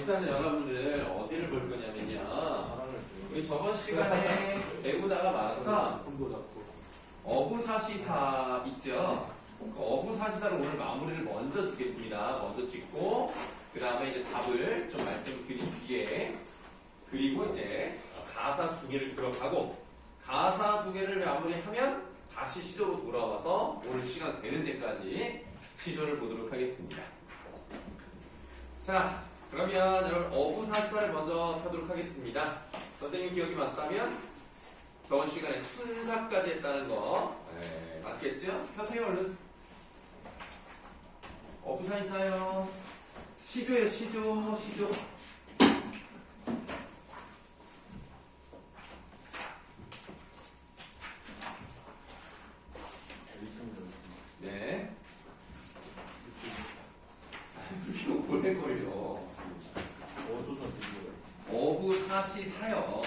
일단은 여러분들 어디를 볼 거냐면요. 우리 저번 시간에 배우다가 말았다. 어부사시사 있죠? 그 어부사시사를 오늘 마무리를 먼저 짓겠습니다. 먼저 짓고 그 다음에 이제 답을 좀 말씀드린 뒤에 그리고 이제 가사 두 개를 들어가고 가사 두 개를 마무리하면 다시 시조로 돌아와서 오늘 시간 되는 데까지 시조를 보도록 하겠습니다. 자, 그러면 여러분 어부사시사를 먼저 펴도록 하겠습니다. 선생님 기억이 맞다면 저번 시간에 춘사까지 했다는 거 맞겠죠? 펴세요 얼른. 어부사시사요. 시조예요 시조. 네. 이거 오래걸려. 어부사시사요.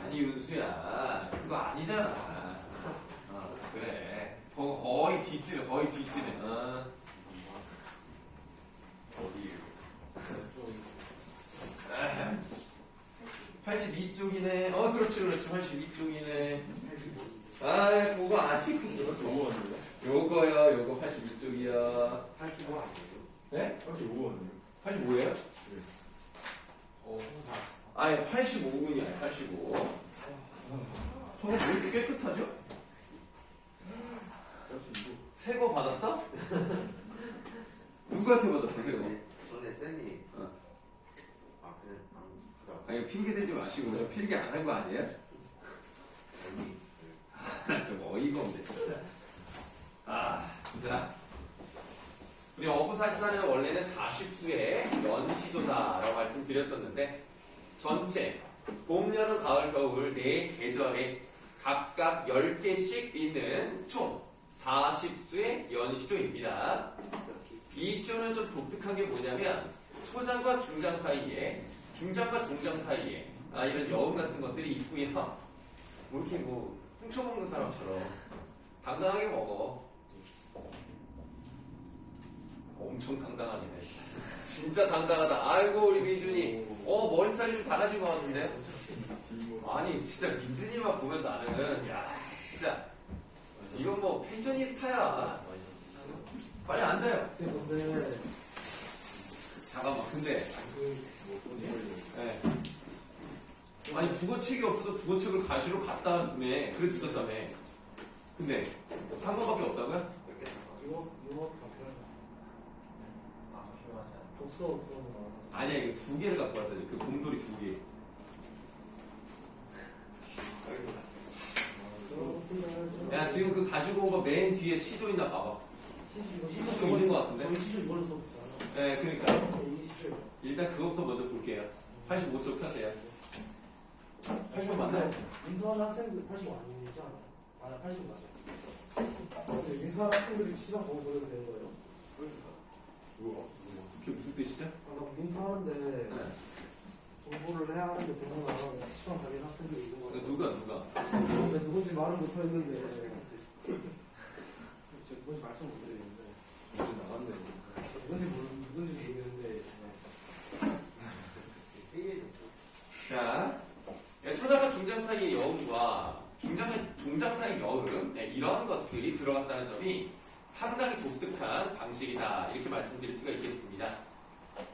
아니 윤수야 그거 아니잖아. 그래. 거의 뒷지네. 어디? 82쪽이네. 그렇지. 82쪽이네. 그거 아니고. 요거요. 요거 82쪽이요. 85 아니에요? 네? 85원이요? 85예요? 네. 아니 85군이야. 85. 저거 왜 이렇게 깨끗하죠? 새 거 받았어? 누구한테 받았어? 새 거? 전에 쌤이 어. 그냥 아니 핑계 대지 마시고요. 필기 안 한 거 아니에요? 좀 어이가 없네 진짜. 자, 우리 어부사시사는 원래는 40수의 연시조다라고 말씀드렸었는데 전체 봄, 여름, 가을, 겨울 네 계절에 각각 10개씩 있는 총 40수의 연시조입니다. 이 시조는 좀 독특한 게 뭐냐면 초장과 중장 사이에 중장과 종장 사이에 이런 여운 같은 것들이 있고요. 뭐 이렇게 훔쳐먹는 사람처럼 당당하게 먹어. 엄청 당당하네. 진짜 당당하다. 아이고 우리 민준이 머리살이 좀 달라진 것 같은데? 아니 진짜 민준이만 보면 나는 야 진짜 이건 뭐 패셔니스타야. 빨리 앉아요. 잠깐만 근데 네. 아니 국어책이 없어도 국어책을 가시로 갖다 매 그랬었다며. 근데 한 번밖에 없다고요? 독서 아니야 이거 두 개를 갖고 왔어야지. 그 곰돌이 두 개. 야 지금 그 가지고 온 거 맨 뒤에 시조 있나 봐봐. 시조 있는 거 같은데? 저희 시조 이번에서 붙잖아. 네 그러니까 이 시조. 일단 그것부터 먼저 볼게요. 85쪽 펴세요. 85 맞나요? 민선 학생들 85 아니지 않아? 85 맞아. 민선 학생들이 시간 보고 보내도 되는 거예요? 그게 무슨 뜻이죠? 나 민선하는데 네. 공부를 해야 하는데 공부 안 하고 시간 가진 학생들이 있는 거예요. 누가? 근데 누군지 말은 못 했는데 누군지 말씀 못 드리는데 누군지 모르겠는데 자, 초장과 중장 사이의 여음과 종장 사이의 여음 이런 것들이 들어갔다는 점이 상당히 독특한 방식이다 이렇게 말씀드릴 수가 있겠습니다.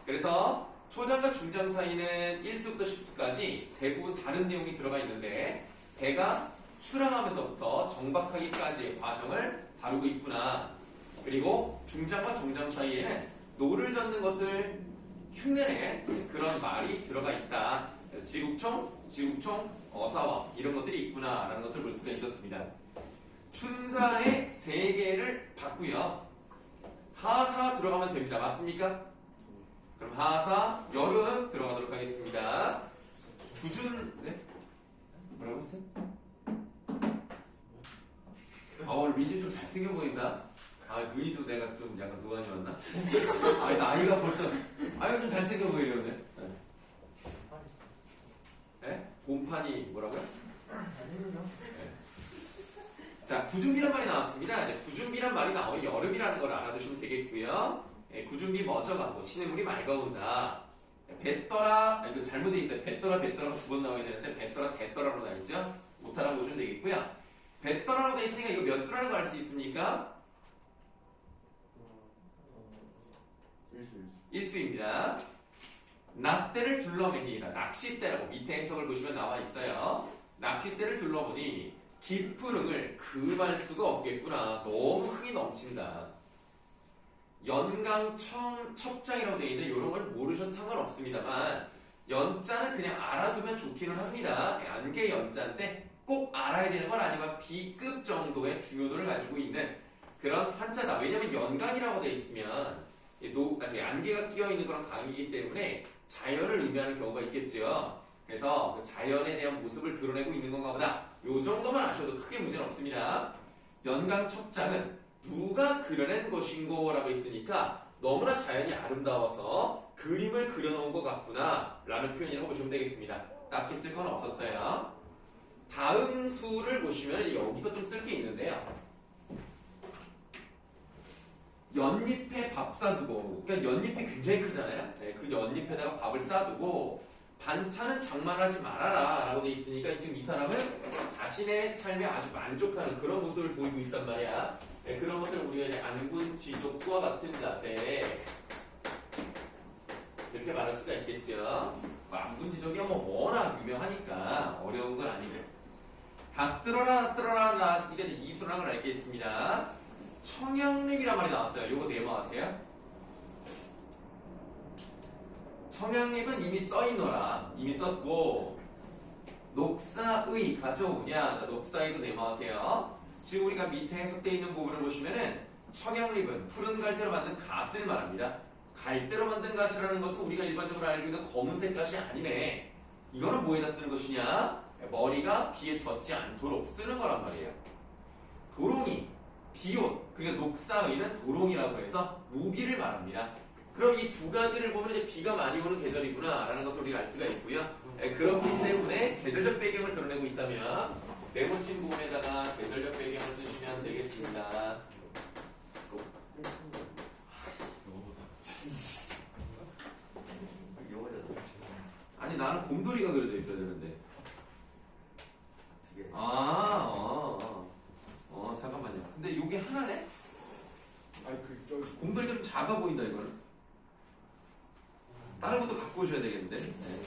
그래서 초장과 중장 사이는 1수부터 10수까지 대부분 다른 내용이 들어가 있는데 배가 출항하면서부터 정박하기까지의 과정을 다루고 있구나. 그리고 중장과 종장 사이에는 노를 젓는 것을 흉내낸 그런 말이 들어가 있다. 지국총, 어사와 이런 것들이 있구나 라는 것을 볼 수가 있었습니다. 춘사의 세 개를 봤고요. 하사 들어가면 됩니다. 맞습니까? 그럼 하사, 여름 들어가도록 하겠습니다. 네? 뭐라고 했어요? 오늘 민준 좀 잘생겨 보인다. 눈이 좀 내가 좀 약간 노안이 왔나? 나이가 벌써 좀 잘생겨 보이려네. 네? 곰판이 뭐라고요? 네. 자, 구준비란 말이 나왔습니다. 이제 구준비란 말이 나오면 여름이라는 걸 알아두시면 되겠고요. 예, 구준비 멎어가고 시냇물이 맑아온다. 뱉더라, 이거 잘못돼 있어요. 뱉더라 두 번 나와야 되는데 뱉더라 대더라로 나와 있죠. 못하라고 보시면 되겠고요. 뱉더라로 돼 있으니까 이거 몇 수라는 거 알 수 있습니까? 일수입니다. 낚대를 둘러매니라. 낚싯대라고 밑에 해석을 보시면 나와 있어요. 낚싯대를 둘러보니 깊은 흥을 금할 수가 없겠구나. 너무 흥이 넘친다. 연강 첩장이라고 되어 있는데 이런 걸 모르셔도 상관없습니다만 연자는 그냥 알아두면 좋기는 합니다. 안개 연자인데 꼭 알아야 되는 건 아니고 B급 정도의 중요도를 가지고 있는 그런 한자다. 왜냐면 연강이라고 되어 있으면 안개가 끼어 있는 그런 강이기 때문에 자연을 의미하는 경우가 있겠죠. 그래서 그 자연에 대한 모습을 드러내고 있는 건가 보다. 요 정도만 아셔도 크게 문제는 없습니다. 연강 첩장은 누가 그려낸 것인고 라고 있으니까 너무나 자연이 아름다워서 그림을 그려놓은 것 같구나 라는 표현이라고 보시면 되겠습니다. 딱히 쓸 건 없었어요. 다음 수를 보시면 여기서 좀 쓸 게 있는데요. 연잎에 밥 싸두고, 그러니까 연잎이 굉장히 크잖아요. 네, 그 연잎에다가 밥을 싸두고 반찬은 장만하지 말아라 라고 돼 있으니까 지금 이 사람은 자신의 삶에 아주 만족하는 그런 모습을 보이고 있단 말이야. 네, 그런 것들을 우리가 이제 안군지족과 같은 자세 이렇게 말할 수가 있겠죠. 안군지족이 뭐 워낙 유명하니까 어려운 건 아니고. 닭들어라 나왔으니까 이 수랑을 알겠습니다. 청양립이란 말이 나왔어요. 요거 네모하세요. 청양립은 이미 써있노라. 이미 썼고 녹사의 가져오냐. 자, 녹사의도 네모하세요. 지금 우리가 밑에 해석되어 있는 부분을 보시면은 청양립은 푸른 갈대로 만든 갓을 말합니다. 갈대로 만든 갓이라는 것은 우리가 일반적으로 알고 있는 검은색 갓이 아니네. 이거는 뭐에다 쓰는 것이냐? 머리가 비에 젖지 않도록 쓰는 거란 말이에요. 도롱이, 비옷, 그러니까 녹사의는 도롱이라고 해서 무비를 말합니다. 그럼 이 두 가지를 보면 이제 비가 많이 오는 계절이구나 라는 것을 우리가 알 수가 있고요. 그렇기 때문에 계절적 배경을 드러내고 있다면 네모친 부분에다가 계절적 배경을 쓰시면 되겠습니다. 아니 나는 곰돌이가 그려져 있어야 되는데. 잠깐만요. 근데 이게 하나네? 아니 저기 곰돌이가 좀 작아 보인다 이거는. 다른 것도 갖고 오셔야 되겠는데. 네.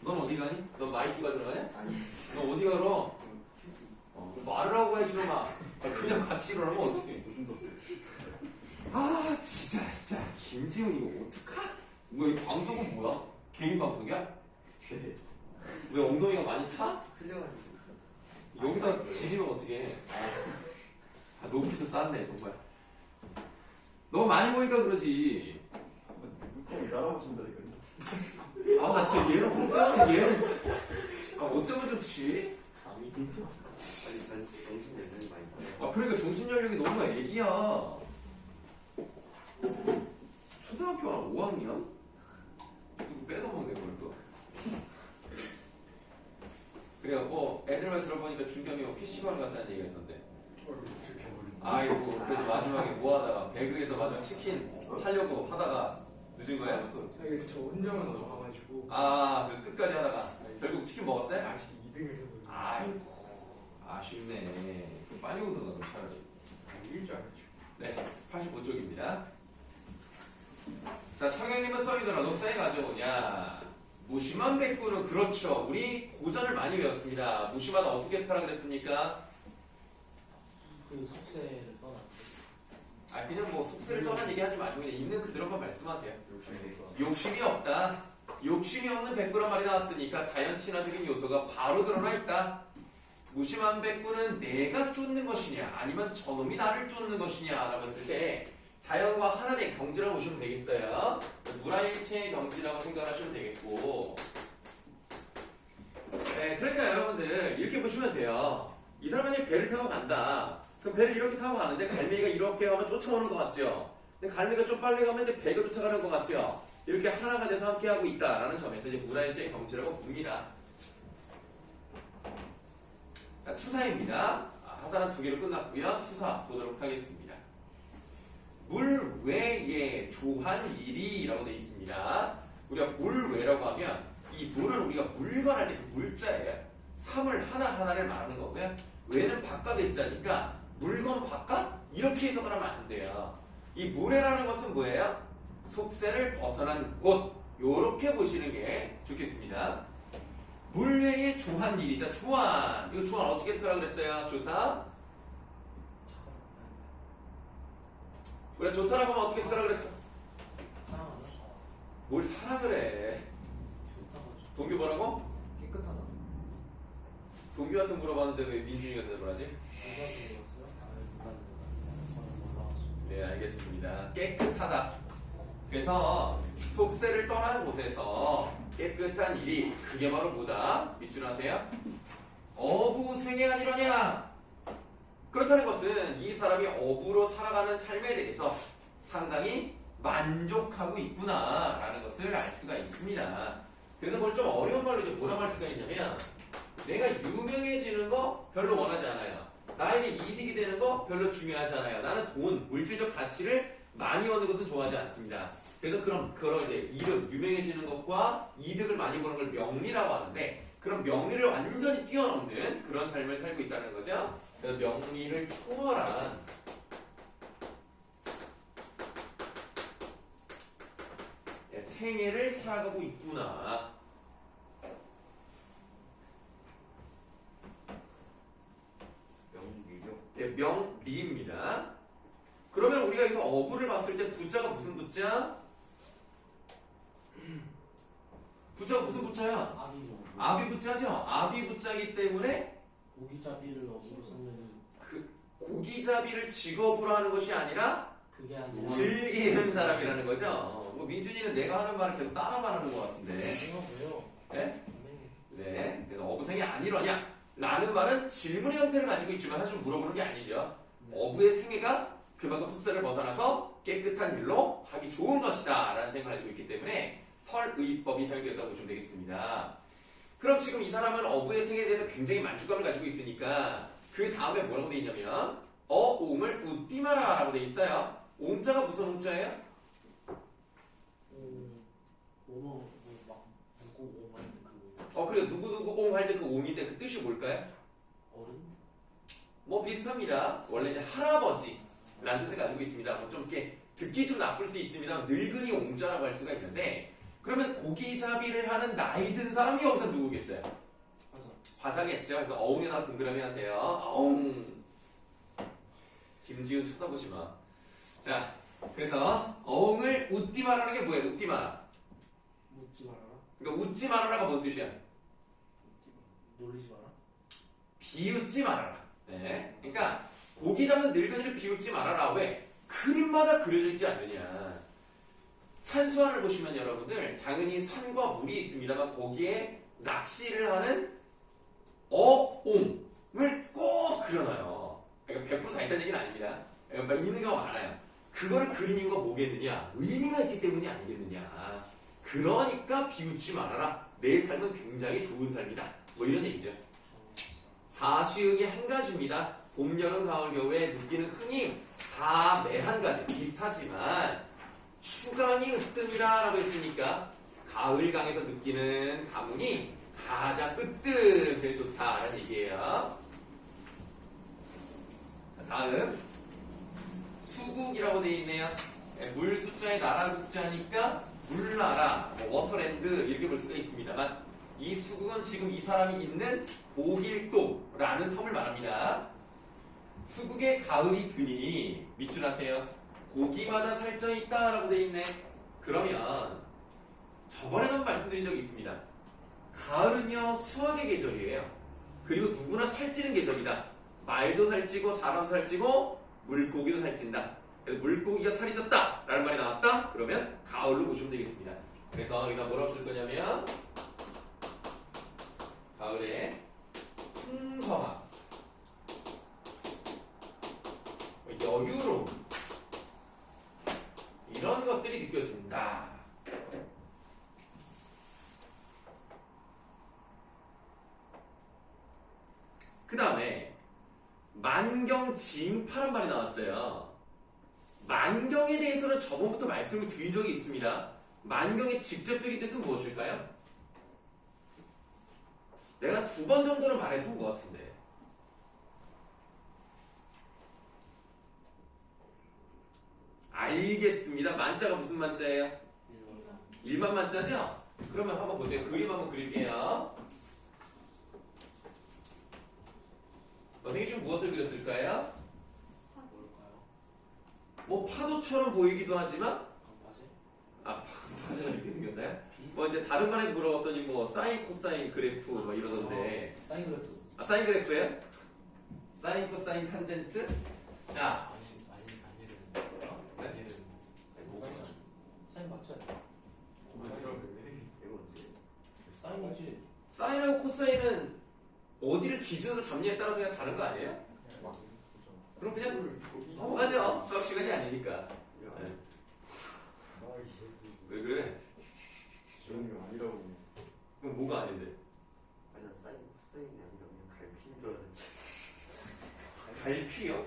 넌 어디 가니? 넌 마이쮸가 들어가냐? 아니. 넌 어디 가러? 말을 하고 해야지 놈아. 그냥 같이 일어나면 어떡해. 아 진짜 김지훈 이거 어떡하? 이거 이 방송은 뭐야? 개인 방송이야? 네. 왜 엉덩이가 많이 차? 흘려가지고. 여기다 지리면 어떡해. 높이도 쌌네 정말. 너무 많이 보니까 그러지. 물고기 따라오신다니까요. 나 진짜 얘는 어쩌면 좋지? 아니 정신 연령이 많이 나요. 그러니까 정신연령이 너무 애기야. 초등학교 한 5학년? 이거 뺏어먹네 그걸 또. 그래갖고 애들만 들어보니까 준경이가 PC방 갔다는 얘기가 있던데. 아이고 그래도 마지막에 뭐하다가 배그에서 마지막 치킨 하려고 하다가 늦은 거야? 자기 저 혼자만 나가가지고 그래서 끝까지 하다가 결국 치킨 먹었어요? 아직 2등을 해버리고 아이고 아쉽네. 빨리 오던가 그럼 차라리. 일줄 알았죠. 네 85쪽입니다. 자 청양님은 써이더라. 녹사에 가져오냐. 무심한 백구는 그렇죠. 우리 고전을 많이 배웠습니다. 무심하다 어떻게 해석하라 그랬습니까? 그 숙세를 떠나. 그냥 뭐 속세를 떠난 얘기 하지 마시고 그냥 있는 그대로만 말씀하세요. 욕심이 욕심이 없다. 욕심이 없는 백구란 말이 나왔으니까 자연 친화적인 요소가 바로 드러나 있다. 무심한 백구는 내가 쫓는 것이냐 아니면 저놈이 나를 쫓는 것이냐 라고 했을 때 자연과 하나 된 경지라고 보시면 되겠어요. 무라일체의 경지라고 생각하시면 되겠고. 네, 그러니까 여러분들 이렇게 보시면 돼요. 이 사람이 배를 타고 간다. 그럼 배를 이렇게 타고 가는데 갈매기가 이렇게 가면 쫓아오는 것 같죠? 근데 갈매기가 좀 빨리 가면 이제 배가 쫓아가는 것 같죠? 이렇게 하나가 돼서 함께하고 있다라는 점에서 이제 무라일체의 경지라고 봅니다. 자, 추사입니다. 하사는 2개로 끝났고요. 추사 보도록 하겠습니다. 물 외에 조한 일이라고 되어 있습니다. 우리가 물 외라고 하면 이 물은 우리가 물건 할 때 그 물자예요. 사물 하나하나를 말하는 거고요. 외는 바깥에 있자니까 물건 바깥? 이렇게 해석을 하면 안 돼요. 이 물에라는 것은 뭐예요? 속세를 벗어난 곳. 요렇게 보시는 게 좋겠습니다. 물 외에 조한 일이자 조한. 이거 조한 어떻게 해석하라고 그랬어요? 좋다? 우리가 좋다라고 하면 어떻게 해석하라고 그랬어? 사랑하다. 뭘 사랑을 해? 좋다가 동규 뭐라고? 깨끗하다. 동규한테 물어봤는데 왜 민준이가 대답을 하지? 누구한테 물었어요? 저는 몰라가지고. 네, 알겠습니다. 깨끗하다. 그래서 속세를 떠난 곳에서 깨끗한 일이 그게 바로 뭐다? 밑줄 아세요? 어부생애 아니러냐? 그렇다는 것은 이 사람이 어부로 살아가는 삶에 대해서 상당히 만족하고 있구나라는 것을 알 수가 있습니다. 그래서 그걸 좀 어려운 말로 이제 뭐라고 할 수가 있냐면 내가 유명해지는 거 별로 원하지 않아요. 나에게 이득이 되는 거 별로 중요하지 않아요. 나는 돈, 물질적 가치를 많이 얻는 것은 좋아하지 않습니다. 그래서 그런 이제 이름, 유명해지는 것과 이득을 많이 보는 걸 명리라고 하는데 그런 명리를 완전히 뛰어넘는 그런 삶을 살고 있다는 거죠. 그래서 명리를 초월한 생애를 살아가고 있구나. 명리죠. 네, 명리입니다. 그러면 우리가 여기서 어부를 봤을 때 부자가 무슨 부자? 부자가 무슨 부자야? 아비로. 아비 부자죠. 아비 부자이기 때문에 고기잡이를 어부로 쓰면 고기잡이를 직업으로 하는 것이 아니라 그게 아니라. 즐기는 사람이라는 거죠. 뭐 민준이는 내가 하는 말을 계속 따라만 하는 것 같은데. 뭐요? 네? 네. 네. 그래서 어부생이 아니러냐? 라는 말은 질문의 형태를 가지고 있지만 사실 물어보는 게 아니죠. 어부의 생애가 그만큼 속세를 벗어나서 깨끗한 일로 하기 좋은 것이다 라는 생각을 가지고 있기 때문에 설의법이 사용되었다고 보시면 되겠습니다. 그럼 지금 이 사람은 어부의 생애에 대해서 굉장히 만족감을 가지고 있으니까 그 다음에 뭐라고 되어 있냐면 어옹을 웃디 마라 라고 되어 있어요. 옹자가 무슨 옹자예요? 뭐막 누구 오만 그 그래요. 누구누구 옹 할 때 그 옹인데 그 뜻이 뭘까요? 어른? 뭐 비슷합니다. 원래는 할아버지라는 뜻을 가지고 있습니다. 뭐 좀 이렇게 듣기 좀 나쁠 수 있습니다. 늙은이 옹자라고 할 수가 있는데 그러면 고기잡이를 하는 나이 든 사람이 여기서 누구겠어요? 맞아. 화자겠죠. 그래서 어옹에다 동그라미 하세요. 어옹. 김지훈 쳐다보지 마. 자, 그래서 어옹을 웃디 마라는 게 뭐예요? 웃디 마라. 묻지 말아라. 그러니까 웃지 말아라가 뭔 뜻이야? 놀리지 마라. 비웃지 말아라. 네. 그러니까 고기 잡는 늙은이를 비웃지 말아라. 왜? 그림마다 그려져 있지 않느냐. 산수화를 보시면 여러분들 당연히 산과 물이 있습니다만 거기에 낚시를 하는 어옹을 꼭 그려놔요. 그러니까 100%다 있다는 얘기는 아닙니다. 그러니까 있는 경우가 많아요. 그거를 그린 이유가 뭐겠느냐? 의미가 있기 때문이 아니겠느냐. 그러니까 비웃지 말아라. 내 삶은 굉장히 좋은 삶이다. 뭐 이런 얘기죠. 사시응이 한 가지입니다. 봄, 여름, 가을, 겨울에 느끼는 흥이 다 매 한 가지 비슷하지만 추강이 으뜸이라 라고 했으니까 가을강에서 느끼는 가뭄이 가장 으뜸 좋다라는 얘기예요. 다음 수국이라고 되어 있네요. 물 숫자의 나라 국자니까 물나라, 워터랜드 이렇게 볼 수가 있습니다만 이 수국은 지금 이 사람이 있는 보길도라는 섬을 말합니다. 수국의 가을이 드니 밑줄 하세요. 고기마다 살쪄 있다라고 되어 있네. 그러면 저번에도 한번 말씀드린 적이 있습니다. 가을은요 수확의 계절이에요. 그리고 누구나 살찌는 계절이다. 말도 살찌고 사람도 살찌고 물고기도 살찐다. 그래서 물고기가 살이 쪘다 라는 말이 나왔다? 그러면 가을로 보시면 되겠습니다. 그래서 여기다 뭐라고 쓸 거냐면 가을에 풍성함, 여유로움 이런 것들이 느껴진다. 그 다음에 만경지파란 말이 나왔어요. 만경에 대해서는 저번부터 말씀을 드린 적이 있습니다. 만경의 직접적인 뜻은 무엇일까요? 내가 2번 정도는 말해둔 것 같은데. 알겠습니다. 만자가 무슨 만자예요? 일만 만자죠? 그러면 한번 보세요. 그림 한번 그릴게요. 선생님이 지금 무엇을 그렸을까요? 뭘까요? 뭐 파도처럼 보이기도 하지만 강바지? 파도가 이렇게 생겼나요? 뭐 이제 다른 말에서 물어봤더니 뭐 사인, 코사인, 그래프 뭐 이러던데. 사인 그래프. 아, 사인 그래프예요? 사인, 코사인, 탄젠트? 자, 아니는 뭐가 있잖아. 사인 맞지 않냐? 이거 어떻게? 사인이지. 사인하고 코사인은 어디를 기준으로 잡냐에 따라서 그냥 다른 거 아니에요? 그럼 그냥 넘어가죠. 수학 시간이 아니니까. 네. 왜 그래? 지원이 아니라고. 그럼 뭐가 아닌데? 아니야 사인이 아니라 그냥 갈피인 줄 알았지. 갈퀴요?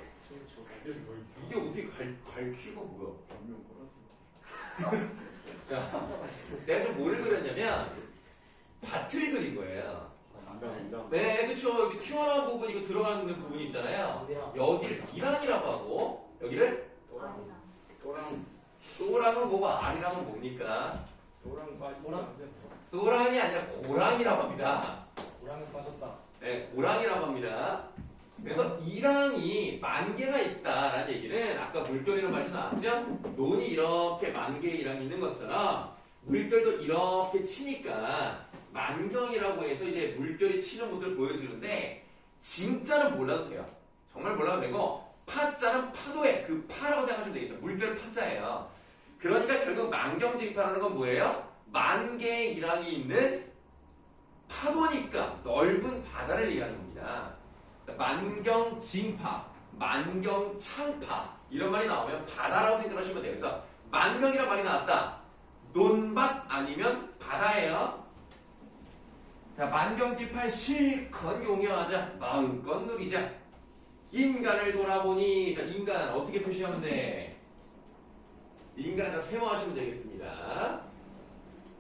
이게 어떻게 갈퀴가 뭐야? 분명 거라서. 야, 내가 좀 뭐를 그렸냐면 밭을 그린 거예요. 인당. 네, 그쵸. 여기 튀어나온 부분, 이거 들어가는 부분이 있잖아요. 여기를 이랑이라고 하고, 여기를 또랑 또랑은 뭐고 아리랑은 뭡니까? 또랑 빠지. 또랑이 아니라 고랑이라고 합니다. 고랑에 빠졌다. 네, 고랑이라고 합니다. 그래서 이랑이 만 개가 있다라는 얘기는 아까 물결이라는 말도 나왔죠? 논이 이렇게 만 개의 이랑이 있는 것처럼 물결도 이렇게 치니까 만경이라고 해서 이제 물결이 치는 모습을 보여주는데 진짜는 몰라도 돼요. 정말 몰라도 되고 파자는 파도의 그 파라고 생각하시면 되겠죠. 물결 파자예요. 그러니까 결국 만경지파라는 건 뭐예요? 만 개의 이랑이 있는 파도니까 넓은 바다를 얘기하는 겁니다. 만경진파, 만경창파 이런 말이 나오면 바다라고 생각하시면 돼요. 그래서 만경이라는 말이 나왔다. 논밭 아니면 바다예요. 자, 만경지파의 실컷 용여하자. 마음껏 누리자. 인간을 돌아보니, 자, 인간 어떻게 표시하면 돼? 인간에다 세모하시면 되겠습니다.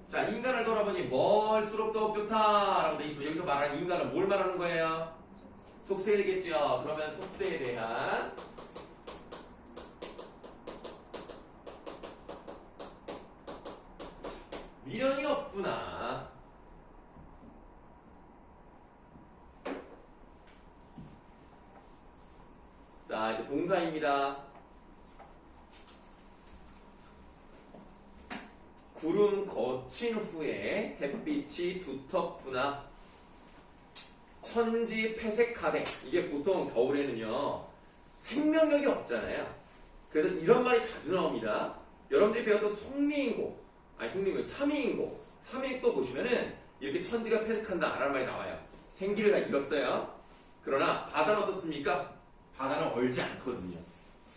자, 인간을 돌아보니 멀수록 더욱 좋다라고 돼 있으면 여기서 말하는 인간은 뭘 말하는 거예요? 속세겠죠. 그러면 속세에 대한 미련이 없구나. 자, 이제 동사입니다. 구름 거친 후에 햇빛이 두텁구나. 천지 폐색하되. 이게 보통 겨울에는요 생명력이 없잖아요. 그래서 이런 말이 자주 나옵니다. 여러분들이 배웠던 송미인고, 아니 송미인고, 삼위인고, 삼위또 보시면은 이렇게 천지가 폐색한다 라는 말이 나와요. 생기를 다 잃었어요. 그러나 바다는 어떻습니까? 바다는 얼지 않거든요.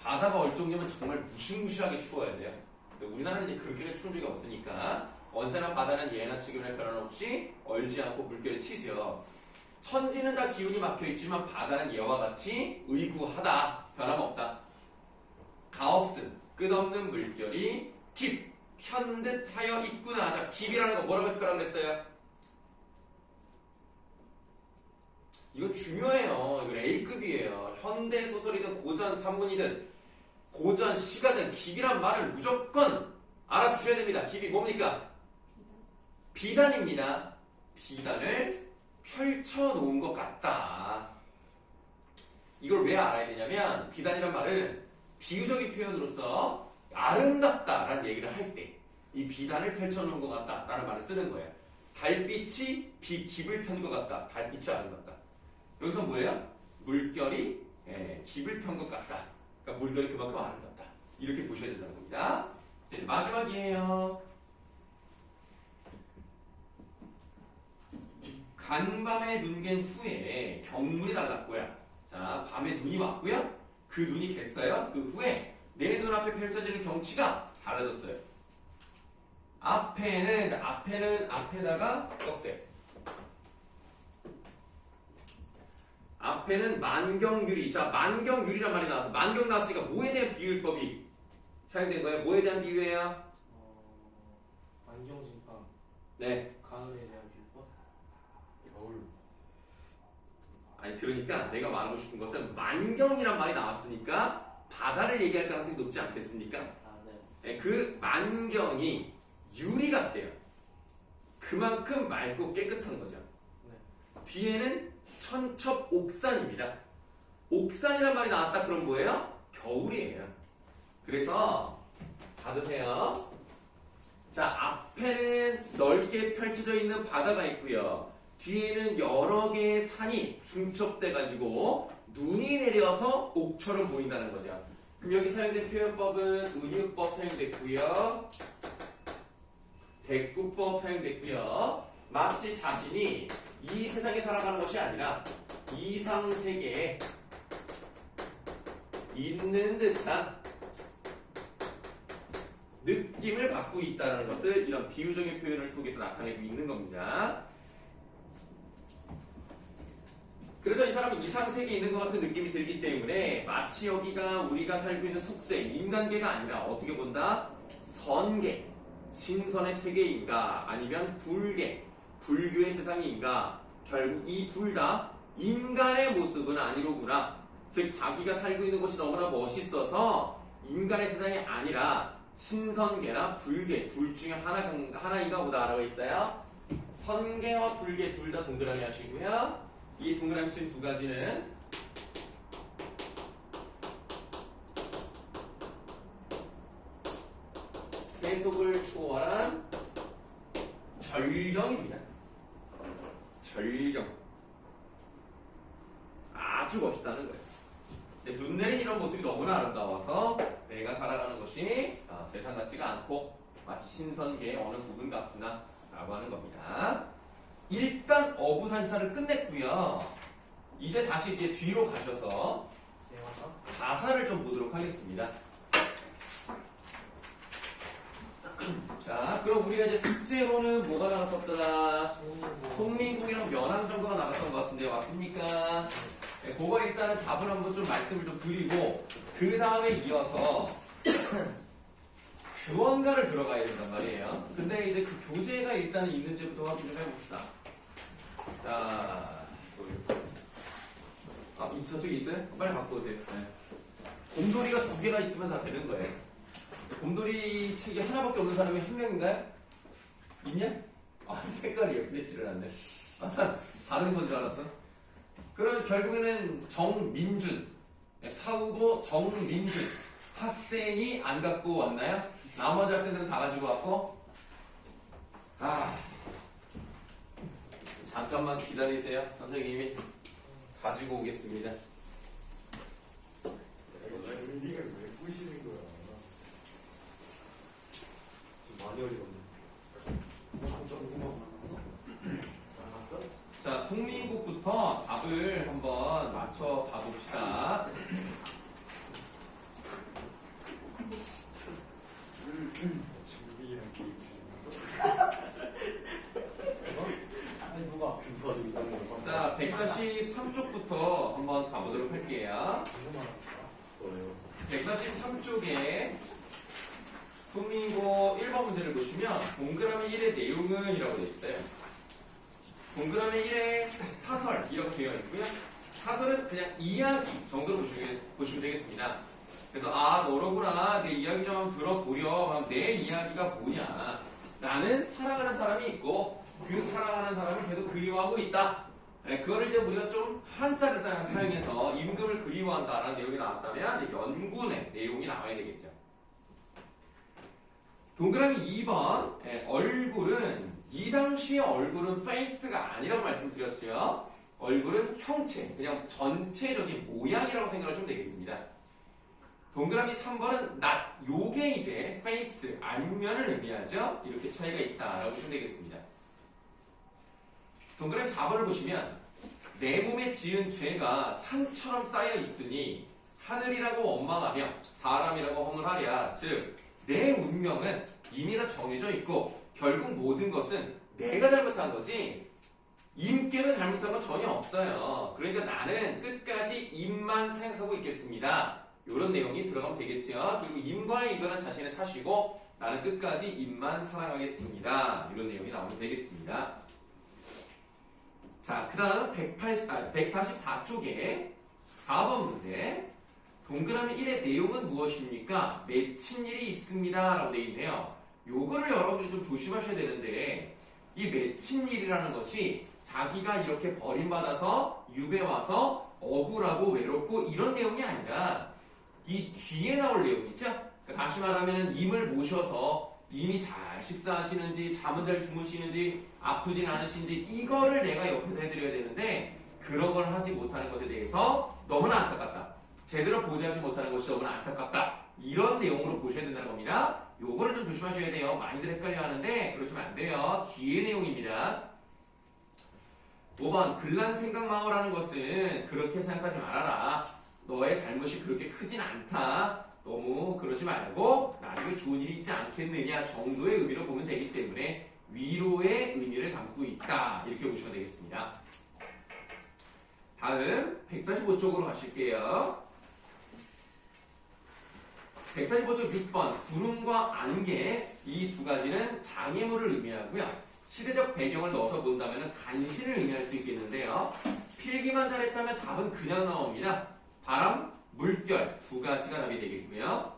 바다가 얼 정도면 정말 무시무시하게 추워야 돼요. 근데 우리나라는 이제 그렇게 추운 적이 없으니까 언제나 바다는 예나 지금이나 변함없이 얼지 않고 물결에 치죠. 천지는 다 기운이 막혀있지만 바다는 예와 같이 의구하다. 변함없다. 가없음 끝없는 물결이 깊 편듯하여 있구나. 자, 깊이라는 거 뭐라고 했을까라고 그랬어요? 이거 중요해요. 이거 A급이에요. 현대 소설이든 고전 산문이든 고전 시가든 깊이란 말을 무조건 알아두셔야 됩니다. 깊이 뭡니까? 비단입니다. 비단을 펼쳐놓은 것 같다. 이걸 왜 알아야 되냐면 비단이란 말은 비유적인 표현으로서 아름답다라는 얘기를 할 때 이 비단을 펼쳐놓은 것 같다라는 말을 쓰는 거예요. 달빛이 깊을 편 것 같다. 달빛이 아름답다. 여기서 뭐예요? 물결이 깊을 편 것 같다. 그러니까 물결이 그만큼 아름답다. 이렇게 보셔야 된다는 겁니다. 이제 마지막이에요. 간밤에 눈 갠 후에 경문이 달랐고요. 자, 밤에 눈이 왔고요. 그 눈이 갰어요. 그 후에 내 눈앞에 펼쳐지는 경치가 달라졌어요. 앞에다가 떡색. 앞에는 만경유리. 자, 만경유리란 말이 나와서 만경 나왔으니까 뭐에 대한 비유법이 사용된 거예요? 뭐에 대한 비유예요? 안경진파 네. 가을에 대한 비유법. 겨울. 아니 그러니까 내가 말하고 싶은 것은 만경이란 말이 나왔으니까 바다를 얘기할 가능성이 높지 않겠습니까? 아 네. 네, 그 만경이 유리 같대요. 그만큼 맑고 깨끗한 거죠. 네. 뒤에는 천첩옥산입니다. 옥산이란 말이 나왔다 그럼 뭐예요? 겨울이에요. 그래서 받으세요. 자, 앞에는 넓게 펼쳐져 있는 바다가 있고요. 뒤에는 여러 개의 산이 중첩돼 가지고 눈이 내려서 옥처럼 보인다는 거죠. 그럼 여기 사용된 표현법은 은유법 사용됐고요. 대꾸법 사용됐고요. 마치 자신이 이 세상에 살아가는 것이 아니라 이상 세계에 있는 듯한 느낌을 받고 있다는 것을 이런 비유적인 표현을 통해서 나타내고 있는 겁니다. 그래서 이 사람은 이상 세계에 있는 것 같은 느낌이 들기 때문에 마치 여기가 우리가 살고 있는 속세, 인간계가 아니라 어떻게 본다? 선계, 신선의 세계인가 아니면 불계, 불교의 세상인가 결국 이 둘 다 인간의 모습은 아니로구나. 즉 자기가 살고 있는 곳이 너무나 멋있어서 인간의 세상이 아니라 신선계나 불계 둘 중에 하나인가 보다라고 있어요. 선계와 불계 둘 다 동그라미 하시고요. 이 동그라미 친 두 가지는 세속을 초월한 절경입니다. 절경. 아주 멋있다는 거예요. 눈 내린 이런 모습이 너무나 아름다워서 내가 살아가는 것이 세상 같지가 않고 마치 신선계의 어느 부분 같구나 라고 하는 겁니다. 일단 어부산시사를 끝냈고요. 이제 다시 이제 뒤로 가셔서 네 맞아. 가사를 좀 보도록 하겠습니다. 자, 그럼 우리가 이제 숙제로는 뭐가 나갔었더라? 송민국이랑 면함정도가 나갔던 것 같은데 맞습니까? 네, 그거 일단은 답을 한번 좀 말씀을 좀 드리고 그 다음에 이어서 교원가를 들어가야 된단 말이에요. 근데 이제 그 교재가 일단 있는지부터 확인 좀 해봅시다. 자, 저쪽에 있어요? 빨리 갖고 오세요. 네. 곰돌이가 두 개가 있으면 다 되는 거예요. 곰돌이 책이 하나밖에 없는 사람이 한 명인가요? 있냐? 색깔이 예쁘지를 않네. 다른 건 줄 알았어. 그럼 결국에는 정민준, 사우고 정민준 학생이 안 갖고 왔나요? 나머지 학생들은 다 가지고 왔고. 잠깐만 기다리세요. 선생님이 가지고 오겠습니다. 은비가 왜 꾸시는 거야? 좀 많이 어려웠네. 나갔어? 자, 송민국부터 답을 한번 맞춰 봐봅시다. 준비랑 게임. 아니 누가? 자, 143쪽부터 한번 가보도록 할게요. 뭐예요? 143쪽에 송민고 1번 문제를 보시면 동그라미 1의 내용은 이라고 되어 있어요. 동그라미 1의 사설 이렇게 되어 있고요. 사설은 그냥 이야기 정도로 보시면 되겠습니다. 그래서 너로구나 내 이야기 좀 들어보렴. 그럼 내 이야기가 뭐냐. 나는 사랑하는 사람이 있고 그 사랑하는 사람을 계속 그리워하고 있다. 네, 그거를 이제 우리가 좀 한자를 사용해서 임금을 그리워한다라는 내용이 나왔다면 연군의 내용이 나와야 되겠죠. 동그라미 2번 얼굴은 이 당시의 얼굴은 페이스가 아니라고 말씀드렸죠. 얼굴은 형체, 그냥 전체적인 모양이라고 생각하시면 되겠습니다. 동그라미 3번은 낫, 요게 이제 페이스, 안면을 의미하죠. 이렇게 차이가 있다라고 보시면 되겠습니다. 동그라미 4번을 보시면 내 몸에 지은 죄가 산처럼 쌓여 있으니 하늘이라고 원망하며 사람이라고 허물하랴. 즉 내 운명은 이미 다 정해져 있고 결국 모든 것은 내가 잘못한 거지 임께는 잘못한 건 전혀 없어요. 그러니까 나는 끝까지 임만 생각하고 있겠습니다. 이런 내용이 들어가면 되겠죠. 그리고 임과의 이별은 자신의 탓이고 나는 끝까지 임만 사랑하겠습니다. 이런 내용이 나오면 되겠습니다. 자, 그 다음 144쪽에 4번 문제. 동그라미 1의 내용은 무엇입니까? 맺힌 일이 있습니다. 라고 되어 있네요. 요거를 여러분이 좀 조심하셔야 되는데 이 맺힌 일이라는 것이 자기가 이렇게 버림받아서 유배 와서 억울하고 외롭고 이런 내용이 아니라 이 뒤에 나올 내용 있죠? 그러니까 다시 말하면 임을 모셔서 임이 잘 식사하시는지 잠은 잘 주무시는지 아프진 않으신지 이거를 내가 옆에서 해드려야 되는데 그런 걸 하지 못하는 것에 대해서 너무나 안타깝다. 제대로 보좌하지 못하는 것이 너무나 안타깝다. 이런 내용으로 보셔야 된다는 겁니다. 요거를 좀 조심하셔야 돼요. 많이들 헷갈려 하는데 그러시면 안 돼요. 뒤에 내용입니다. 5번 글란 생각마오라는 것은 그렇게 생각하지 말아라. 너의 잘못이 그렇게 크진 않다. 너무 그러지 말고 나중에 좋은 일이 있지 않겠느냐 정도의 의미로 보면 되기 때문에 위로의 의미를 담고 있다. 이렇게 보시면 되겠습니다. 다음 145쪽으로 가실게요. 145쪽 6번 구름과 안개 이 두 가지는 장애물을 의미하고요. 시대적 배경을 넣어서 본다면 간신을 의미할 수 있겠는데요. 필기만 잘했다면 답은 그냥 나옵니다. 바람, 물결 두 가지가 답이 되겠고요.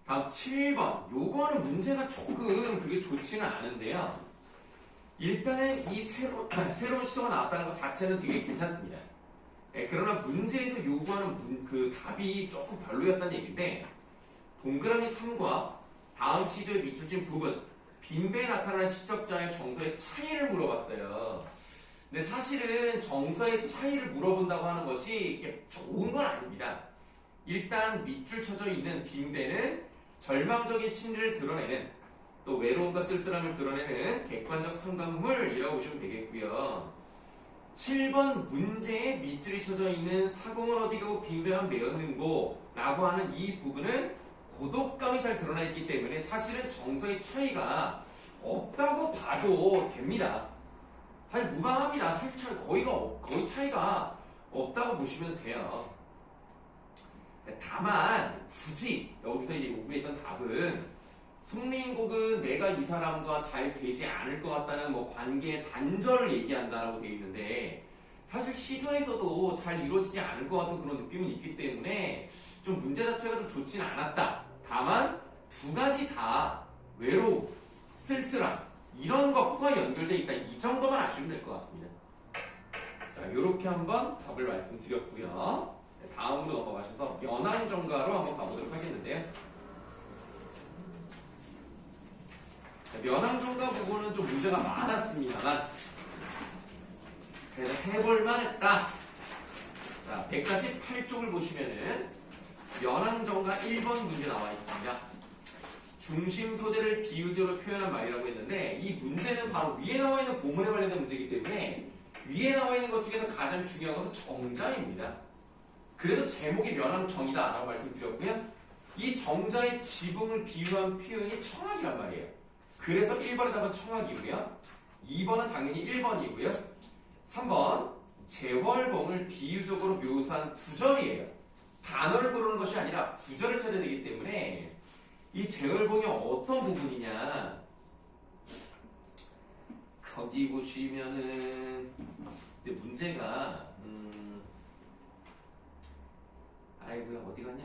다음 7번 요거는 문제가 조금 그게 좋지는 않은데요. 일단은 이 새로운 시도가 나왔다는 것 자체는 되게 괜찮습니다. 그러나 문제에서 요구하는 그 답이 조금 별로였다는 얘기인데 동그라미 3과 다음 시조의 밑줄진 부분 빈배에 나타나는 시적자의 정서의 차이를 물어봤어요. 근데 사실은 정서의 차이를 물어본다고 하는 것이 좋은 건 아닙니다. 일단 밑줄 쳐져 있는 빈배는 절망적인 심리를 드러내는 또 외로움과 쓸쓸함을 드러내는 객관적 상관물이라고 보시면 되겠고요. 7번 문제에 밑줄이 쳐져 있는 사공은 어디 가고 빈배만 메었는고 라고 하는 이 부분은 고독감이 잘 드러나 있기 때문에 사실은 정서의 차이가 없다고 봐도 됩니다. 사실 무방합니다. 거의 차이가 없다고 보시면 돼요. 다만 굳이 여기서 이제 요구했던 답은 승민곡은 내가 이 사람과 잘 되지 않을 것 같다는 뭐 관계의 단절을 얘기한다라고 되어 있는데 사실 시조에서도 잘 이루어지지 않을 것 같은 그런 느낌은 있기 때문에 좀 문제 자체가 좀 좋지는 않았다. 다만 두 가지 다 외로움, 쓸쓸함 이런 것과 연결되어 있다. 이 정도만 아시면 될 것 같습니다. 자, 이렇게 한번 답을 말씀드렸고요. 다음으로 넘어가셔서 면왕정가로 한번 가보도록 하겠는데요. 면왕정가 부분은 좀 문제가 많았습니다만 그래도 해볼만 했다. 자, 148쪽을 보시면은 면왕정가 1번 문제 나와 있습니다. 중심 소재를 비유적으로 표현한 말이라고 했는데 이 문제는 바로 위에 나와 있는 보문에 관련된 문제이기 때문에 위에 나와 있는 것 중에서 가장 중요한 것은 정자입니다. 그래서 제목이 면왕정이다 라고 말씀드렸고요. 이 정자의 지붕을 비유한 표현이 청학이란 말이에요. 그래서 1번의 답은 청학이고요. 2번은 당연히 1번이고요. 3번 제월봉을 비유적으로 묘사한 구절이에요. 단어를 고르는 것이 아니라 구절을 찾아야 되기 때문에 이 제월봉이 어떤 부분이냐 거기 보시면은 근데 문제가 아이고야 어디 갔냐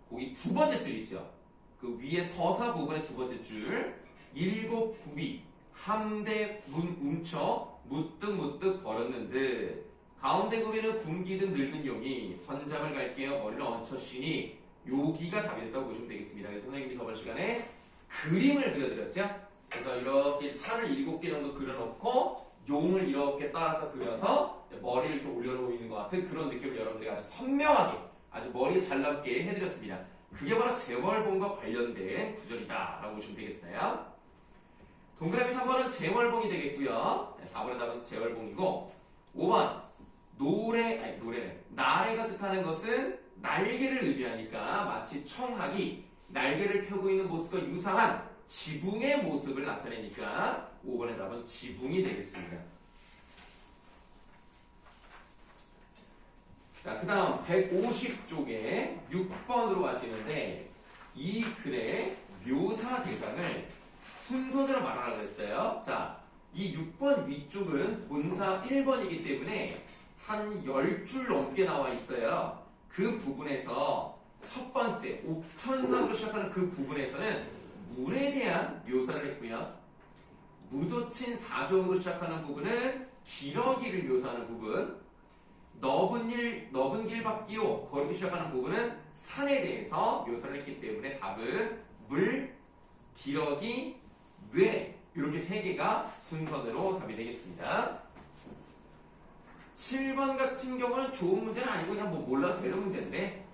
거기 두 번째 줄 있죠. 그 위에 서사 부분의 두 번째 줄 일곱 굽이 함대 문 움쳐 무뜩무뜩 벌었는데 가운데 굽이는 굶기든 늙은 용이 선잠을 갈게요 머리를 얹혔으니 여기가 답이 됐다고 보시면 되겠습니다. 그래서 선생님이 저번 시간에 그림을 그려드렸죠. 그래서 이렇게 산을 7개 정도 그려놓고 용을 이렇게 따라서 그려서 머리를 이렇게 올려놓고 있는 것 같은 그런 느낌을 여러분들이 아주 선명하게 아주 머리를 잘 남게 해드렸습니다. 그게 바로 제월봉과 관련된 구절이다 라고 보시면 되겠어요. 동그라미 3번은 제월봉이 되겠고요. 4번의 답은 제월봉이고 5번 나래가 뜻하는 것은 날개를 의미하니까 마치 청학이 날개를 펴고 있는 모습과 유사한 지붕의 모습을 나타내니까 5번의 답은 지붕이 되겠습니다. 자, 그 다음 150쪽에 6번으로 가시는데 이 글의 묘사 대상을 순서대로 말하라고 했어요. 자, 이 6번 위쪽은 본사 1번이기 때문에 한 10줄 넘게 나와 있어요. 그 부분에서 첫 번째 옥천상으로 시작하는 그 부분에서는 물에 대한 묘사를 했고요. 무조친 사조으로 시작하는 부분은 기러기를 묘사하는 부분, 넓은 길 밖이요 거리로 시작하는 부분은 산에 대해서 묘사를 했기 때문에 답은 물, 기러기, 뇌 이렇게 세 개가 순서대로 답이 되겠습니다. 7번 같은 경우는 좋은 문제는 아니고 그냥 뭐 몰라도 되는 문제인데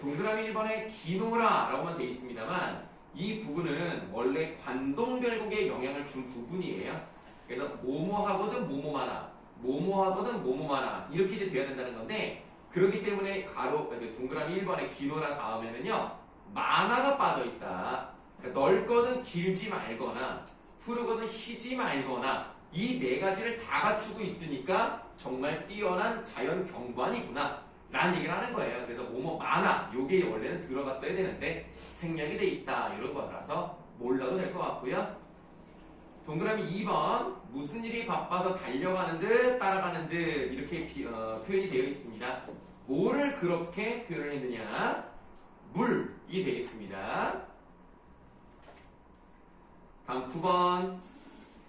동그라미 1번에 기노라라고만 되어 있습니다만 이 부분은 원래 관동별곡에 영향을 준 부분이에요. 그래서 뭐뭐하거든 뭐뭐마나 뭐뭐하거든 뭐뭐마나 이렇게 이제 돼야 된다는 건데 그렇기 때문에 동그라미 1번에 기노라 다음에는요 마나가 빠져있다. 그러니까 넓거든 길지 말거나 푸르거든 희지 말거나 이 네 가지를 다 갖추고 있으니까 정말 뛰어난 자연 경관이구나 라는 얘기를 하는 거예요. 그래서 뭐뭐 많아 요게 원래는 들어갔어야 되는데 생략이 돼 있다 이런 거라서 몰라도 될 것 같고요. 동그라미 2번 무슨 일이 바빠서 달려가는 듯 따라가는 듯 이렇게 표현이 되어 있습니다. 뭐를 그렇게 표현을 했느냐? 물이 되겠습니다. 다음 9번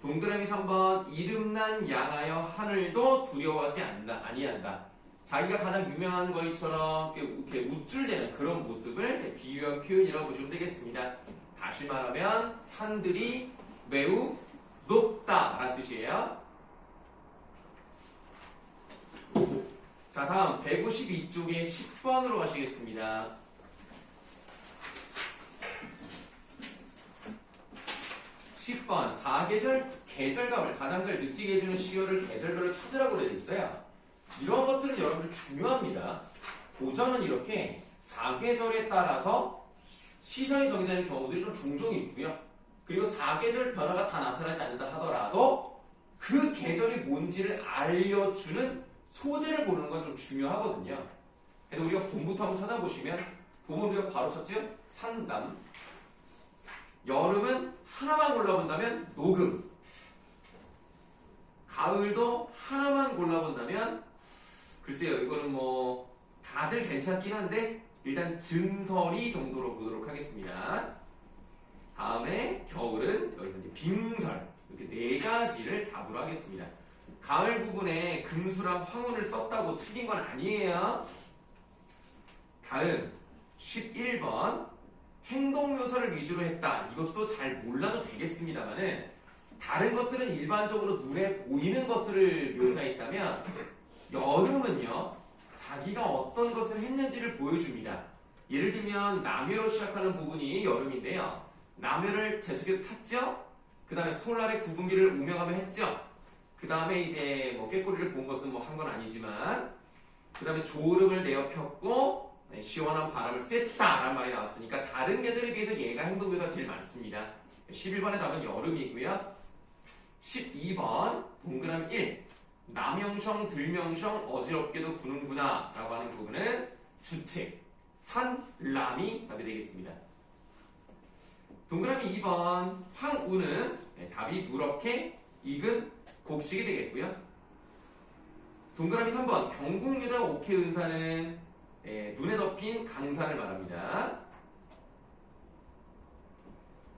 동그라미 3번 이름난 양하여 하늘도 두려워하지 아니한다. 자기가 가장 유명한 것처럼 이렇게 우쭐대는 그런 모습을 비유한 표현이라고 보시면 되겠습니다. 다시 말하면 산들이 매우 높다라는 뜻이에요. 자, 다음 152쪽에 10번으로 가시겠습니다. 10번 사계절 계절감을 가장 잘 느끼게 해주는 시어를 계절별로 찾으라고 되어 있어요. 이런 것들은 여러분들 중요합니다. 고전은 이렇게 사계절에 따라서 시선이 정의되는 경우들이 좀 종종 있고요. 그리고 사계절 변화가 다 나타나지 않는다 하더라도 그 계절이 뭔지를 알려주는 소재를 고르는 건 좀 중요하거든요. 그래서 우리가 봄부터 한번 찾아보시면 봄은 우리가 괄호 쳤죠? 산담. 여름은 하나만 골라본다면 녹음. 가을도 하나만 골라본다면 글쎄요 이거는 뭐 다들 괜찮긴 한데 일단 증설이 정도로 보도록 하겠습니다. 다음에 겨울은 여기서 이제 빙설 이렇게 네 가지를 답으로 하겠습니다. 가을 부분에 금수랑 황혼을 썼다고 틀린 건 아니에요. 다음 11번 행동 묘사를 위주로 했다. 이것도 잘 몰라도 되겠습니다만은 다른 것들은 일반적으로 눈에 보이는 것을 묘사했다면 여름은요 자기가 어떤 것을 했는지를 보여줍니다. 예를 들면 남해로 시작하는 부분이 여름인데요. 남해를 제주도에 탔죠. 그 다음에 솔날의 구분기를 오며가며 했죠. 그 다음에 이제 뭐 꾀꼬리를 본 것은 뭐 한 건 아니지만 그 다음에 조름을 내어 폈고 시원한 바람을 쐈다라는 말이 나왔으니까 다른 계절에 비해서 얘가 행동묘사가 제일 많습니다. 11번의 답은 여름이고요. 12번 동그라미 1 남영성 들명성 어지럽게도 구는구나 라고 하는 부분은 주책 산람이 답이 되겠습니다. 동그라미 2번 황우는 답이 누렇게 익은 곡식이 되겠고요. 동그라미 3번 경국유라 옥해은사는 눈에 덮인 강산을 말합니다.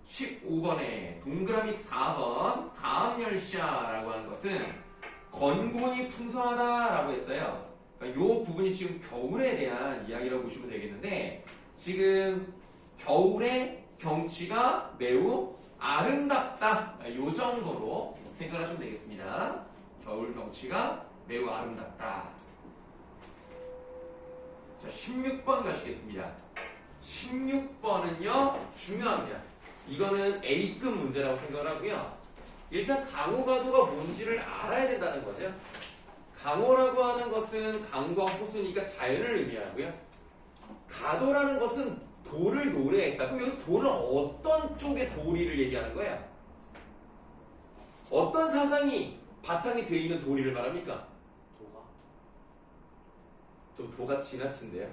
15번에 동그라미 4번 가암열샤라고 하는 것은 건곤이 풍성하다라고 했어요. 그러니까 이 부분이 지금 겨울에 대한 이야기라고 보시면 되겠는데 지금 겨울의 경치가 매우 아름답다. 이 정도로 생각하시면 되겠습니다. 겨울 경치가 매우 아름답다. 자, 16번 가시겠습니다. 16번은요 중요합니다. 이거는 A급 문제라고 생각을 하고요. 일단 강호가도가 뭔지를 알아야 된다는 거죠. 강호라고 하는 것은 강과 호수니까 자연을 의미하고요. 가도라는 것은 돌을 노래했다. 그럼 여기 돌은 어떤 쪽의 도리를 얘기하는 거야? 어떤 사상이 바탕이 되어 있는 도리를 말합니까? 도가. 좀 도가 지나친데요?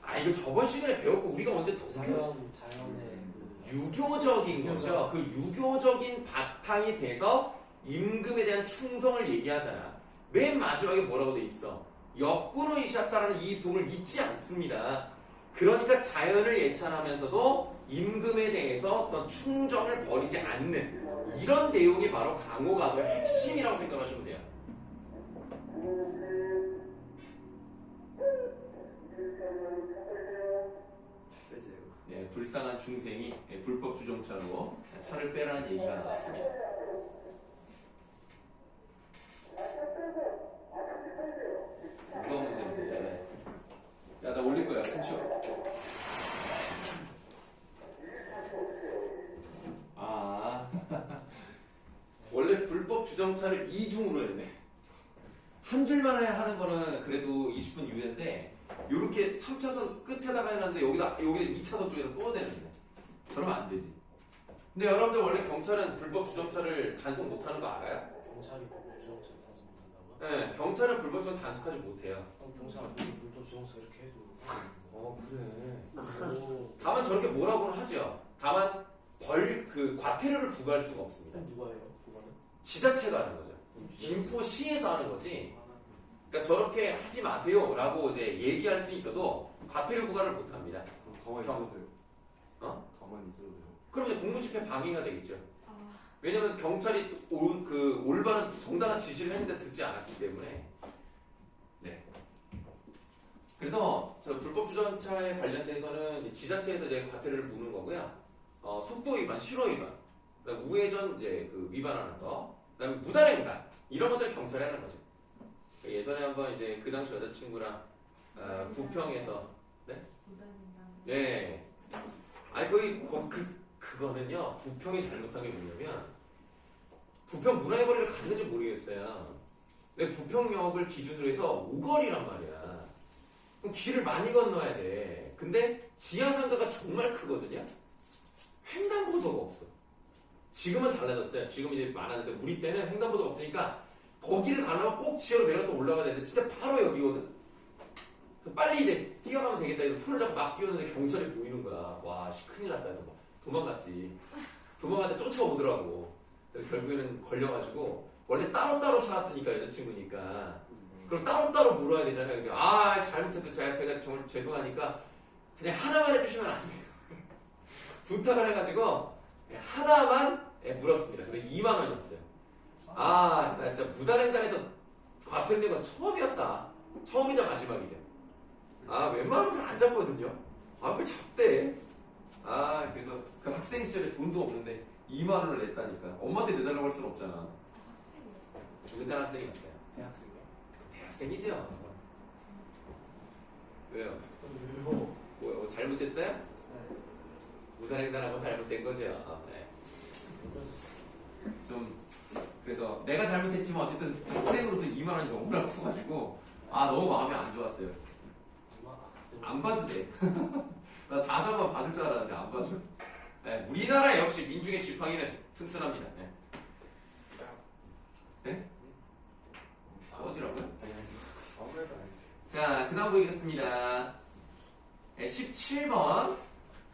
아, 이거 저번 시간에 배웠고 우리가 언제 자연의 그 유교적인 거죠. 그 유교적인 바탕이 돼서 임금에 대한 충성을 얘기하잖아. 맨 마지막에 뭐라고 돼 있어? 역군의시았다라는 이 부분을 잊지 않습니다. 그러니까 자연을 예찬하면서도 임금에 대해서 어떤 충정을 버리지 않는 이런 내용이 바로 강호가도의 핵심이라고 생각하시면 돼요. 빼세요. 네, 불쌍한 중생이 불법 주정차로 차를 빼라는 얘기가 나왔습니다. 뭐가 문제인데? 야, 나 올릴 거야. 손 아, 원래 불법 주정차를 2중으로 했네. 한 줄만 하는 거는 그래도 20분 이후인데 요렇게 3차선 끝에다가 해놨는데 여기다 2차선 쪽에다 또 되는데 그러면 안 되지. 근데 여러분들 원래 경찰은 불법 주정차를 단속 못하는 거 알아요? 경찰이 불법 주정차 단속 못한다고요? 네, 경찰은 불법 주정 단속하지 못해요. 그럼 경찰 불법 주정차 이렇게 해도. 그래. 오. 다만 저렇게 뭐라고는 하죠. 다만 그 과태료를 부과할 수가 없습니다. 그럼 누가 해요? 그거는? 지자체가 하는 거죠. 김포시에서 하는 거지. 그러니까 저렇게 하지 마세요라고 이제 얘기할 수 있어도 과태료 부과를 못 합니다. 가만히 있어도 돼요. 어? 가만히 있어도 돼요. 그럼 이제 공무집행 방해가 되겠죠. 왜냐면 경찰이 올바른 정당한 지시를 했는데 듣지 않았기 때문에. 네. 그래서 저 불법 주정차에 관련돼서는 이제 지자체에서 이제 과태료를 무는 거고요. 속도 위반, 신호 위반, 그다음 우회전 이제 그 위반하는 거, 그다음에 무단횡단 이런 것들 경찰이 하는 거죠. 예전에 한번 이제 그 당시 여자친구랑 부평에서 네. 아니 그거는요 부평이 잘못한 게 뭐냐면 부평 문화의 거리를 갔는지 모르겠어요. 근데 부평역을 기준으로 해서 5거리란 말이야. 그럼 길을 많이 건너야 돼. 근데 지하상가가 정말 크거든요. 횡단보도가 없어. 지금은 달라졌어요. 지금 이제 많았는데 우리 때는 횡단보도가 없으니까 거기를 가려면 꼭 지하로 내려갔다 올라가야 되는데 진짜 바로 여기거든. 빨리 이제 뛰어가면 되겠다 해서 손을 잡고 막 뛰었는데 경찰이 보이는 거야. 와, 큰일 났다 해서 막 도망갔지. 도망갔는데 쫓아오더라고. 그래서 결국에는 걸려가지고 원래 따로따로 살았으니까 여자친구니까 그럼 따로따로 물어야 되잖아요. 그러니까 아 잘못했어. 제가 정말 죄송하니까 그냥 하나만 해주시면 안 돼요. 부탁을 해가지고 하나만 물었습니다. 근데 2만 원이었어요. 아, 나 진짜 무단횡단에서 과태료 낸 건 처음이었다. 처음이자 마지막이죠. 아, 웬만하면 잘 안 잡거든요. 아, 그걸 잡대. 아, 그래서 그 학생 시절에 돈도 없는데 2만 원을 냈다니까. 엄마한테 내달라고 할 수는 없잖아. 무단 학생이었어요. 대학생이요? 대학생이죠. 왜요? 왜요? 뭐 잘못했어요? 네. 무단횡단하고 잘못된 거죠. 네. 좀 그래서 내가 잘못했지만 어쨌든 학생으로서 2만 원이 너무나 커가지고 아 너무 마음이 안 좋았어요. 안 봐도 돼. 나 4점만 봐줄 줄 알았는데 안 봐줘. 네, 우리나라 역시 민중의 지팡이는 튼튼합니다. 네? 네? 꺼지라고요? 아무래도 안 했어요. 자, 그 다음 보겠습니다. 17번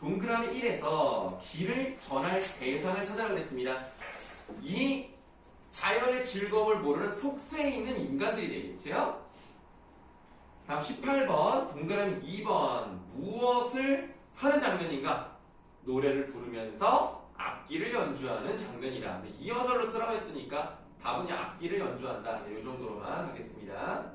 동그라미 1에서 길을 전할 대상을 찾아가겠습니다. 이 자연의 즐거움을 모르는 속세에 있는 인간들이 되겠죠? 다음 18번 동그라미 2번 무엇을 하는 장면인가? 노래를 부르면서 악기를 연주하는 장면이다. 이어절로 쓰라고 했으니까 답은 악기를 연주한다. 이 정도로만 하겠습니다.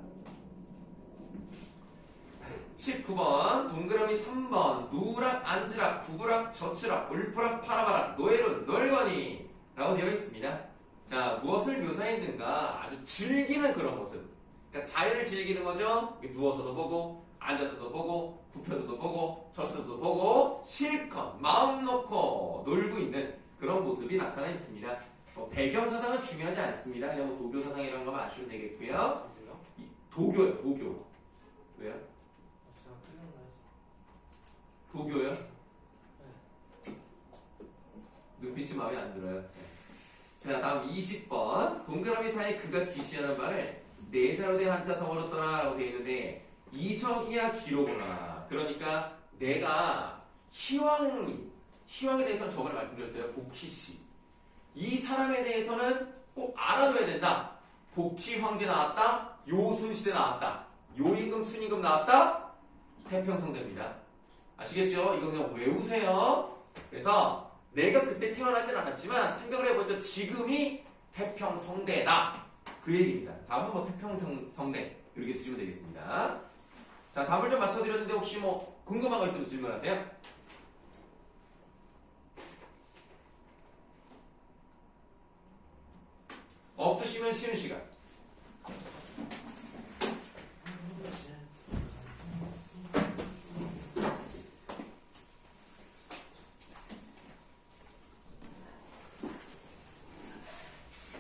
19번 동그라미 3번 누락 앉으락 구부락 젖히락 울프락 팔아봐라 노예룬 널거니 라고 되어 있습니다. 자, 무엇을 묘사했는가? 아주 즐기는 그런 모습. 그러니까 자연을 즐기는 거죠. 누워서도 보고 앉아서도 보고 굽혀서도 보고 젖혀서도 보고 실컷 마음 놓고 놀고 있는 그런 모습이 나타나 있습니다. 배경 사상은 중요하지 않습니다. 그냥 뭐 도교 사상이라는 거만 아시면 되겠고요. 도교요, 도교. 왜요? 제가 틀렸나 해서. 도교요? 눈빛이 마음에 안 들어요. 자, 다음 20번. 동그라미 사이 그가 지시하는 바를 네 자로 된 한자성어로 써라 라고 되어 있는데 이적이야 기로구나. 그러니까 내가 희왕에 대해서는 저번에 말씀드렸어요. 복희씨. 이 사람에 대해서는 꼭 알아둬야 된다. 복희 황제 나왔다. 요순시대 나왔다. 요임금 순임금 나왔다. 태평성대입니다. 아시겠죠? 이거 그냥 외우세요. 그래서 내가 그때 태어나진 않았지만 생각을 해보니까 지금이 태평성대다. 그 얘기입니다. 다음은 뭐 태평성대 이렇게 쓰시면 되겠습니다. 자, 답을 좀 맞춰드렸는데 혹시 뭐 궁금한 거 있으면 질문하세요. 없으시면 쉬는 시간.